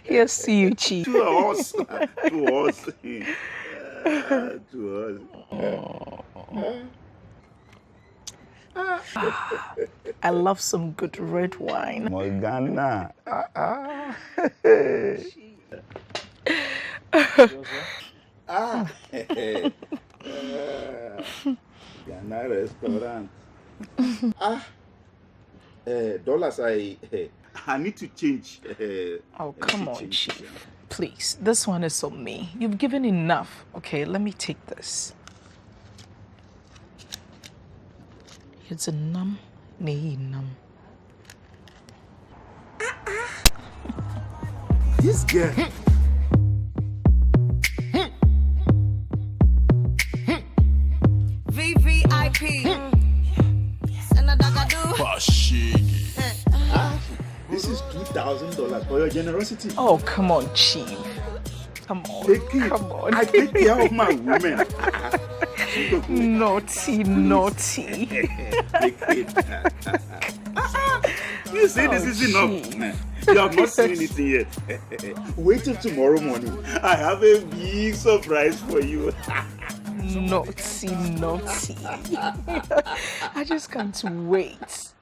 Here's to you, Chief. To us. To us. I love some good red wine. Morgana. Ghana restaurant. Dollars, I need to change. Oh, come on, Chief. Please, this one is on me. You've given enough. Okay, let me take this. It's a num, nay num. This girl. VVIP. This is $2,000 for your generosity. Oh, come on, Chief. Come on. Take it. Come on. I take care of my woman. Naughty. Take it. You see, this is enough. You have not seen anything yet. Wait till tomorrow morning. I have a big surprise for you. Naughty. I just can't wait.